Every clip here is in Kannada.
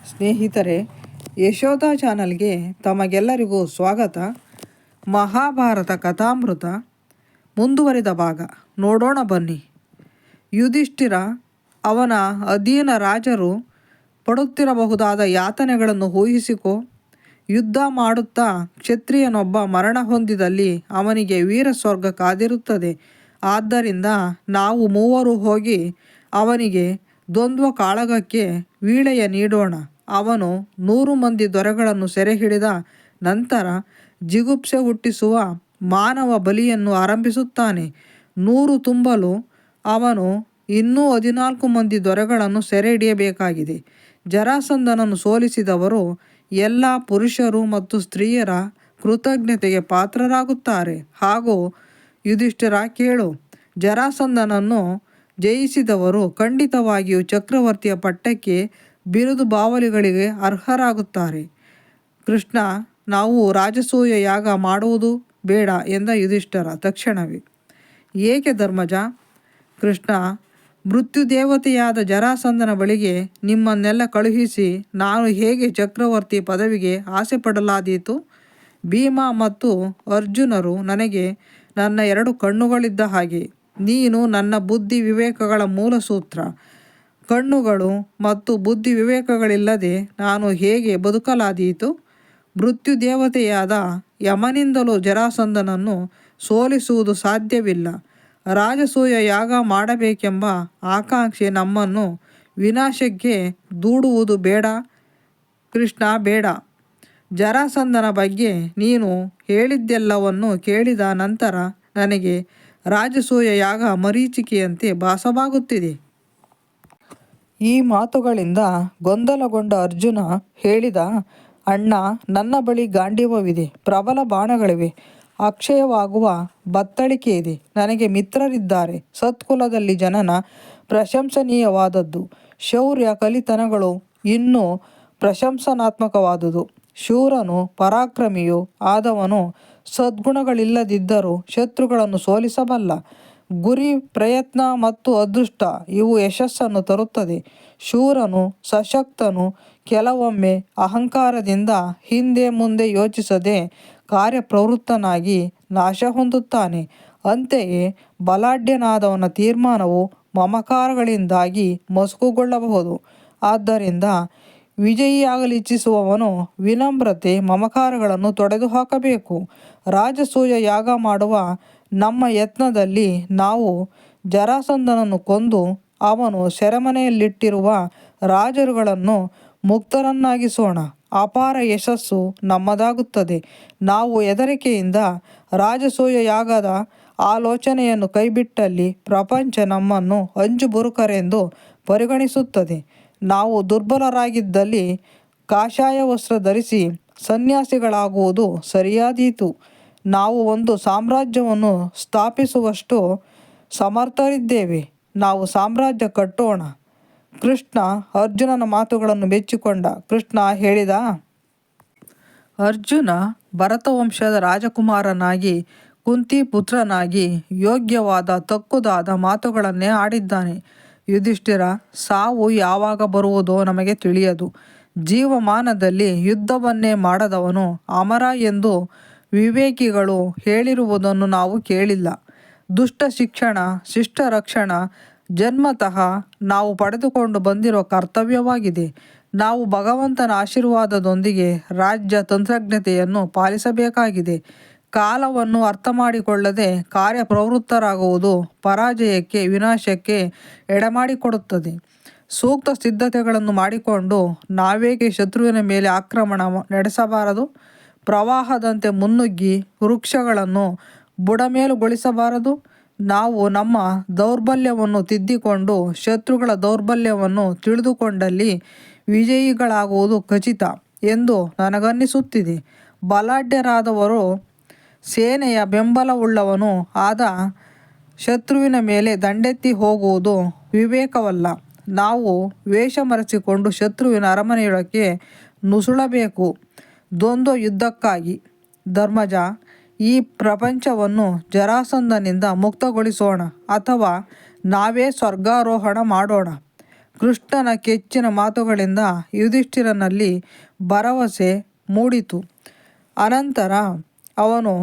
ಸ್ನೇಹಿತರೆ, ಯಶೋಧ ಚಾನಲ್ಗೆ ತಮಗೆಲ್ಲರಿಗೂ ಸ್ವಾಗತ. ಮಹಾಭಾರತ ಕಥಾಮೃತ ಮುಂದುವರಿದ ಭಾಗ ನೋಡೋಣ ಬನ್ನಿ. ಯುಧಿಷ್ಠಿರ ಅವನ ಅಧೀನ ರಾಜರು ಪಡುತ್ತಿರಬಹುದಾದ ಯಾತನೆಗಳನ್ನು ಊಹಿಸಿಕೊ. ಯುದ್ಧ ಮಾಡುತ್ತಾ ಕ್ಷತ್ರಿಯನೊಬ್ಬ ಮರಣ ಹೊಂದಿದಲ್ಲಿ ಅವನಿಗೆ ವೀರ ಸ್ವರ್ಗ ಕಾದಿರುತ್ತದೆ. ಆದ್ದರಿಂದ ನಾವು ಮೂವರು ಹೋಗಿ ಅವನಿಗೆ ದ್ವಂದ್ವ ಕಾಳಗಕ್ಕೆ ವೀಳೆಯ ನೀಡೋಣ. ಅವನು 100 ಮಂದಿ ದೊರೆಗಳನ್ನು ಸೆರೆ ಹಿಡಿದ ನಂತರ ಜಿಗುಪ್ಸೆ ಹುಟ್ಟಿಸುವ ಮಾನವ ಬಲಿಯನ್ನು ಆರಂಭಿಸುತ್ತಾನೆ. 100 ತುಂಬಲು ಅವನು ಇನ್ನೂ 14 ಮಂದಿ ದೊರೆಗಳನ್ನು ಸೆರೆ ಹಿಡಿಯಬೇಕಾಗಿದೆ. ಜರಾಸಂಧನನ್ನು ಸೋಲಿಸಿದವರು ಎಲ್ಲ ಪುರುಷರು ಮತ್ತು ಸ್ತ್ರೀಯರ ಕೃತಜ್ಞತೆಗೆ ಪಾತ್ರರಾಗುತ್ತಾರೆ. ಹಾಗೂ ಯುಧಿಷ್ಠಿರ ಕೇಳು, ಜರಾಸಂಧನನ್ನು ಜಯಿಸಿದವರು ಖಂಡಿತವಾಗಿಯೂ ಚಕ್ರವರ್ತಿಯ ಪಟ್ಟಕ್ಕೆ ಬಿರುದು ಬಾವಲಿಗಳಿಗೆ ಅರ್ಹರಾಗುತ್ತಾರೆ. ಕೃಷ್ಣ, ನಾವು ರಾಜಸೂಯ ಯಾಗ ಮಾಡುವುದು ಬೇಡ ಎಂದ ಯುಧಿಷ್ಠಿರ ತಕ್ಷಣವೇ. ಏಕೆ ಧರ್ಮಜ? ಕೃಷ್ಣ, ಮೃತ್ಯುದೇವತೆಯಾದ ಜರಾಸಂಧನ ಬಳಿಗೆ ನಿಮ್ಮನ್ನೆಲ್ಲ ಕಳುಹಿಸಿ ನಾನು ಹೇಗೆ ಚಕ್ರವರ್ತಿ ಪದವಿಗೆ ಆಸೆ ಪಡಲಾದೀತು? ಭೀಮ ಮತ್ತು ಅರ್ಜುನರು ನನಗೆ ನನ್ನ 2 ಕಣ್ಣುಗಳಿದ್ದ ಹಾಗೆ. ನೀನು ನನ್ನ ಬುದ್ಧಿ ವಿವೇಕಗಳ ಮೂಲಸೂತ್ರ. ಕಣ್ಣುಗಳು ಮತ್ತು ಬುದ್ಧಿ ವಿವೇಕಗಳಿಲ್ಲದೆ ನಾನು ಹೇಗೆ ಬದುಕಲಾದೀತು? ಮೃತ್ಯುದೇವತೆಯಾದ ಯಮನಿಂದಲೂ ಜರಾಸಂಧನನ್ನು ಸೋಲಿಸುವುದು ಸಾಧ್ಯವಿಲ್ಲ. ರಾಜಸೂಯ ಯಾಗ ಮಾಡಬೇಕೆಂಬ ಆಕಾಂಕ್ಷೆ ನಮ್ಮನ್ನು ವಿನಾಶಕ್ಕೆ ದೂಡುವುದು ಬೇಡ. ಕೃಷ್ಣ, ಬೇಡ. ಜರಾಸಂಧನ ಬಗ್ಗೆ ನೀನು ಹೇಳಿದ್ದೆಲ್ಲವನ್ನು ಕೇಳಿದ ನಂತರ ನನಗೆ ರಾಜಸೂಯ ಯಾಗ ಮರೀಚಿಕೆಯಂತೆ ಭಾಸವಾಗುತ್ತಿದೆ. ಈ ಮಾತುಗಳಿಂದ ಗೊಂದಲಗೊಂಡ ಅರ್ಜುನ ಹೇಳಿದ, ಅಣ್ಣ, ನನ್ನ ಬಳಿ ಗಾಂಡೀವವಿದೆ, ಪ್ರಬಲ ಬಾಣಗಳಿವೆ, ಅಕ್ಷಯವಾಗುವ ಬತ್ತಳಿಕೆ ಇದೆ. ನನಗೆ ಮಿತ್ರರಿದ್ದಾರೆ. ಸತ್ಕುಲದಲ್ಲಿ ಜನನ ಪ್ರಶಂಸನೀಯವಾದದ್ದು. ಶೌರ್ಯ ಕಲಿತನಗಳು ಇನ್ನೂ ಪ್ರಶಂಸನಾತ್ಮಕವಾದುದು. ಶೂರನು ಪರಾಕ್ರಮಿಯೂ ಆದವನು ಸದ್ಗುಣಗಳಿಲ್ಲದಿದ್ದರೂ ಶತ್ರುಗಳನ್ನು ಸೋಲಿಸಬಲ್ಲ. ಗುರಿ, ಪ್ರಯತ್ನ ಮತ್ತು ಅದೃಷ್ಟ ಇವು ಯಶಸ್ಸನ್ನು ತರುತ್ತದೆ. ಶೂರನು ಸಶಕ್ತನು. ಕೆಲವೊಮ್ಮೆ ಅಹಂಕಾರದಿಂದ ಹಿಂದೆ ಮುಂದೆ ಯೋಚಿಸದೆ ಕಾರ್ಯಪ್ರವೃತ್ತನಾಗಿ ನಾಶ ಹೊಂದುತ್ತಾನೆ. ಅಂತೆಯೇ ಬಲಾಢ್ಯನಾದವನ ತೀರ್ಮಾನವು ಮಮಕಾರಗಳಿಂದಾಗಿ ಮಸುಕುಗೊಳ್ಳಬಹುದು. ಆದ್ದರಿಂದ ವಿಜಯಿಯಾಗಲಿಚ್ಛಿಸುವವನು ವಿನಮ್ರತೆ, ಮಮಕಾರಗಳನ್ನು ತೊಡೆದುಹಾಕಬೇಕು. ರಾಜಸೂಯ ಯಾಗ ಮಾಡುವ ನಮ್ಮ ಯತ್ನದಲ್ಲಿ ನಾವು ಜರಾಸಂಧನನ್ನು ಕೊಂದು ಅವನು ಸೆರೆಮನೆಯಲ್ಲಿಟ್ಟಿರುವ ರಾಜರುಗಳನ್ನು ಮುಕ್ತರನ್ನಾಗಿಸೋಣ. ಅಪಾರ ಯಶಸ್ಸು ನಮ್ಮದಾಗುತ್ತದೆ. ನಾವು ಹೆದರಿಕೆಯಿಂದ ರಾಜಸೂಯ ಯಾಗದ ಆಲೋಚನೆಯನ್ನು ಕೈಬಿಟ್ಟಲ್ಲಿ ಪ್ರಪಂಚ ನಮ್ಮನ್ನು ಅಂಜುಬುರುಕರೆಂದು ಪರಿಗಣಿಸುತ್ತದೆ. ನಾವು ದುರ್ಬಲರಾಗಿದ್ದಲ್ಲಿ ಕಾಷಾಯ ವಸ್ತ್ರ ಧರಿಸಿ ಸನ್ಯಾಸಿಗಳಾಗುವುದು ಸರಿಯಾದೀತು. ನಾವು ಒಂದು ಸಾಮ್ರಾಜ್ಯವನ್ನು ಸ್ಥಾಪಿಸುವಷ್ಟು ಸಮರ್ಥರಿದ್ದೇವೆ. ನಾವು ಸಾಮ್ರಾಜ್ಯ ಕಟ್ಟೋಣ. ಕೃಷ್ಣ ಅರ್ಜುನನ ಮಾತುಗಳನ್ನು ಮೆಚ್ಚಿಕೊಂಡ. ಕೃಷ್ಣ ಹೇಳಿದ, ಅರ್ಜುನ ಭರತವಂಶದ ರಾಜಕುಮಾರನಾಗಿ ಕುಂತಿ ಪುತ್ರನಾಗಿ ಯೋಗ್ಯವಾದ ತಕ್ಕುದಾದ ಮಾತುಗಳನ್ನೇ ಆಡಿದ್ದಾನೆ. ಯುಧಿಷ್ಠಿರ, ಸಾವು ಯಾವಾಗ ಬರುವುದೋ ನಮಗೆ ತಿಳಿಯದು. ಜೀವಮಾನದಲ್ಲಿ ಯುದ್ಧವನ್ನೇ ಮಾಡದವನು ಅಮರ ಎಂದು ವಿವೇಕಿಗಳು ಹೇಳಿರುವುದನ್ನು ನಾವು ಕೇಳಿಲ್ಲ. ದುಷ್ಟ ಶಿಕ್ಷಣ, ಶಿಷ್ಟ ರಕ್ಷಣ ಜನ್ಮತಃ ನಾವು ಪಡೆದುಕೊಂಡು ಬಂದಿರುವ ಕರ್ತವ್ಯವಾಗಿದೆ. ನಾವು ಭಗವಂತನ ಆಶೀರ್ವಾದದೊಂದಿಗೆ ರಾಜ್ಯ ತಂತ್ರಜ್ಞತೆಯನ್ನು ಪಾಲಿಸಬೇಕಾಗಿದೆ. ಕಾಲವನ್ನು ಅರ್ಥ ಮಾಡಿಕೊಳ್ಳದೆ ಕಾರ್ಯಪ್ರವೃತ್ತರಾಗುವುದು ಪರಾಜಯಕ್ಕೆ, ವಿನಾಶಕ್ಕೆ ಎಡೆಮಾಡಿಕೊಡುತ್ತದೆ. ಸೂಕ್ತ ಸಿದ್ಧತೆಗಳನ್ನು ಮಾಡಿಕೊಂಡು ನಾವೇಕೆ ಶತ್ರುವಿನ ಮೇಲೆ ಆಕ್ರಮಣ ನಡೆಸಬಾರದು? ಪ್ರವಾಹದಂತೆ ಮುನ್ನುಗ್ಗಿ ವೃಕ್ಷಗಳನ್ನು ಬುಡಮೇಲುಗೊಳಿಸಬಾರದು? ನಾವು ನಮ್ಮ ದೌರ್ಬಲ್ಯವನ್ನು ತಿದ್ದಿಕೊಂಡು ಶತ್ರುಗಳ ದೌರ್ಬಲ್ಯವನ್ನು ತಿಳಿದುಕೊಂಡಲ್ಲಿ ವಿಜಯಿಗಳಾಗುವುದು ಖಚಿತ ಎಂದು ನನಗನ್ನಿಸುತ್ತಿದೆ. ಬಲಾಢ್ಯರಾದವರು ಸೇನೆಯ ಬೆಂಬಲವುಳ್ಳವನು ಆದ ಶತ್ರುವಿನ ಮೇಲೆ ದಂಡೆತ್ತಿ ಹೋಗುವುದು ವಿವೇಕವಲ್ಲ. ನಾವು ವೇಷ ಮರೆಸಿಕೊಂಡು ಶತ್ರುವಿನ ಅರಮನೆಯೊಳಕ್ಕೆ ನುಸುಳಬೇಕು ದ್ವಂದ್ವ ಯುದ್ಧಕ್ಕಾಗಿ. ಧರ್ಮಜ, ಈ ಪ್ರಪಂಚವನ್ನು ಜರಾಸಂಧನಿಂದ ಮುಕ್ತಗೊಳಿಸೋಣ ಅಥವಾ ನಾವೇ ಸ್ವರ್ಗಾರೋಹಣ ಮಾಡೋಣ. ಕೃಷ್ಣನ ಕೆಚ್ಚಿನ ಮಾತುಗಳಿಂದ ಯುಧಿಷ್ಠಿರನಲ್ಲಿ ಭರವಸೆ ಮೂಡಿತು. ಅನಂತರ ಅವನು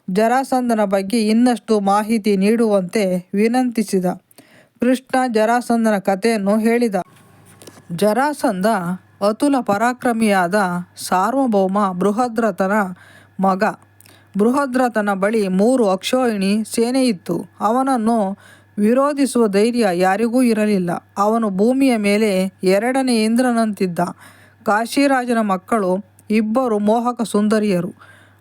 ಜರಾಸಂಧನ ಬಗ್ಗೆ ಇನ್ನಷ್ಟು ಮಾಹಿತಿ ನೀಡುವಂತೆ ವಿನಂತಿಸಿದ. ಕೃಷ್ಣ ಜರಾಸಂಧನ ಕಥೆಯನ್ನು ಹೇಳಿದ. ಜರಾಸಂಧ ಅತುಲ ಪರಾಕ್ರಮಿಯಾದ ಸಾರ್ವಭೌಮ ಬೃಹದ್ರಥನ ಮಗ. ಬೃಹದ್ರಥನ ಬಳಿ 3 ಅಕ್ಷೋಹಿಣಿ ಸೇನೆಯಿತ್ತು. ಅವನನ್ನು ವಿರೋಧಿಸುವ ಧೈರ್ಯ ಯಾರಿಗೂ ಇರಲಿಲ್ಲ. ಅವನು ಭೂಮಿಯ ಮೇಲೆ 2ನೇ ಇಂದ್ರನಂತಿದ್ದ. ಕಾಶಿರಾಜನ ಮಕ್ಕಳು 2 ಮೋಹಕ ಸುಂದರಿಯರು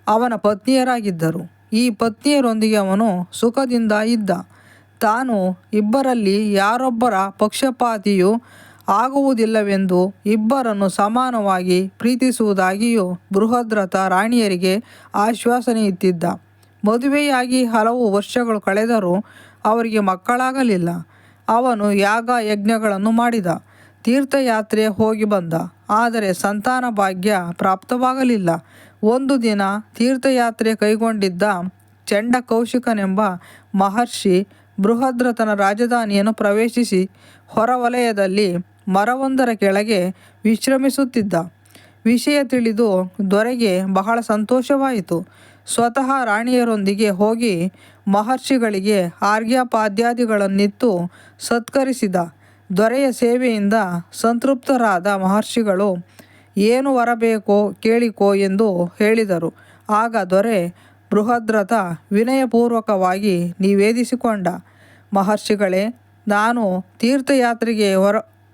ಅವನ ಪತ್ನಿಯರಾಗಿದ್ದರು. ಈ ಪತ್ನಿಯರೊಂದಿಗೆ ಅವನು ಸುಖದಿಂದ ಇದ್ದ. ತಾನು ಇಬ್ಬರಲ್ಲಿ ಯಾರೊಬ್ಬರ ಪಕ್ಷಪಾತಿಯೂ ಆಗುವುದಿಲ್ಲವೆಂದು ಇಬ್ಬರನ್ನು ಸಮಾನವಾಗಿ ಪ್ರೀತಿಸುವುದಾಗಿಯೂ ಬೃಹದ್ರಥ ರಾಣಿಯರಿಗೆ ಆಶ್ವಾಸನೆ ಇತ್ತಿದ್ದ. ಮದುವೆಯಾಗಿ ಹಲವು ವರ್ಷಗಳು ಕಳೆದರೂ ಅವರಿಗೆ ಮಕ್ಕಳಾಗಲಿಲ್ಲ. ಅವನು ಯಾಗ ಯಜ್ಞಗಳನ್ನು ಮಾಡಿದ, ತೀರ್ಥಯಾತ್ರೆ ಹೋಗಿ ಬಂದ, ಆದರೆ ಸಂತಾನ ಭಾಗ್ಯ ಪ್ರಾಪ್ತವಾಗಲಿಲ್ಲ. ಒಂದು ದಿನ ತೀರ್ಥಯಾತ್ರೆ ಕೈಗೊಂಡಿದ್ದ ಚಂಡಕೌಶಿಕನೆಂಬ ಮಹರ್ಷಿ ಬೃಹದ್ರಥನ ರಾಜಧಾನಿಯನ್ನು ಪ್ರವೇಶಿಸಿ ಹೊರವಲಯದಲ್ಲಿ ಮರವೊಂದರ ಕೆಳಗೆ ವಿಶ್ರಮಿಸುತ್ತಿದ್ದ. ವಿಷಯ ತಿಳಿದು ದೊರೆಗೆ ಬಹಳ ಸಂತೋಷವಾಯಿತು. ಸ್ವತಃ ರಾಣಿಯರೊಂದಿಗೆ ಹೋಗಿ ಮಹರ್ಷಿಗಳಿಗೆ ಆರ್ಘ್ಯಪಾದ್ಯಾದಿಗಳನ್ನಿತ್ತು ಸತ್ಕರಿಸಿದ. ದೊರೆಯ ಸೇವೆಯಿಂದ ಸಂತೃಪ್ತರಾದ ಮಹರ್ಷಿಗಳು ಏನು ವರಬೇಕೋ ಕೇಳಿಕೋ ಎಂದು ಹೇಳಿದರು. ಆಗ ದೊರೆ ಬೃಹದ್ರಥ ವಿನಯಪೂರ್ವಕವಾಗಿ ನಿವೇದಿಸಿಕೊಂಡ. ಮಹರ್ಷಿಗಳೇ, ನಾನು ತೀರ್ಥಯಾತ್ರೆಗೆ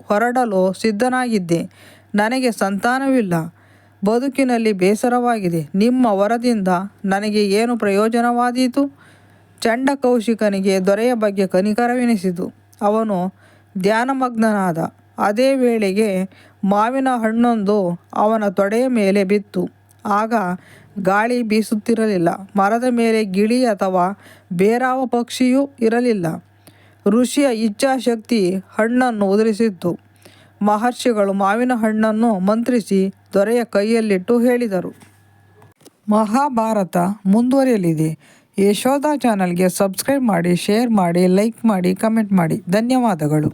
ಹೊರಡಲು ಸಿದ್ಧನಾಗಿದ್ದೆ. ನನಗೆ ಸಂತಾನವಿಲ್ಲ. ಬದುಕಿನಲ್ಲಿ ಬೇಸರವಾಗಿದೆ. ನಿಮ್ಮ ವರದಿಂದ ನನಗೆ ಏನು ಪ್ರಯೋಜನವಾದೀತು? ಚಂಡಕೌಶಿಕನಿಗೆ ದೊರೆಯ ಬಗ್ಗೆ ಕನಿಕರವೆನಿಸಿತು. ಅವನು ಧ್ಯಾನಮಗ್ನನಾದ. ಅದೇ ವೇಳೆಗೆ ಮಾವಿನ ಹಣ್ಣೊಂದು ಅವನ ತೊಡೆಯ ಮೇಲೆ ಬಿತ್ತು. ಆಗ ಗಾಳಿ ಬೀಸುತ್ತಿರಲಿಲ್ಲ. ಮರದ ಮೇಲೆ ಗಿಳಿ ಅಥವಾ ಬೇರಾವ ಪಕ್ಷಿಯೂ ಇರಲಿಲ್ಲ. ಋಷಿಯ ಇಚ್ಛಾಶಕ್ತಿ ಹಣ್ಣನ್ನು ಉದುರಿಸಿತ್ತು. ಮಹರ್ಷಿಗಳು ಮಾವಿನ ಹಣ್ಣನ್ನು ಮಂತ್ರಿಸಿ ದೊರೆಯ ಕೈಯಲ್ಲಿಟ್ಟು ಹೇಳಿದರು. ಮಹಾಭಾರತ ಮುಂದುವರಿಯಲಿದೆ. ಯಶೋಧ ಚಾನಲ್ಗೆ ಸಬ್ಸ್ಕ್ರೈಬ್ ಮಾಡಿ, ಶೇರ್ ಮಾಡಿ, ಲೈಕ್ ಮಾಡಿ, ಕಮೆಂಟ್ ಮಾಡಿ. ಧನ್ಯವಾದಗಳು.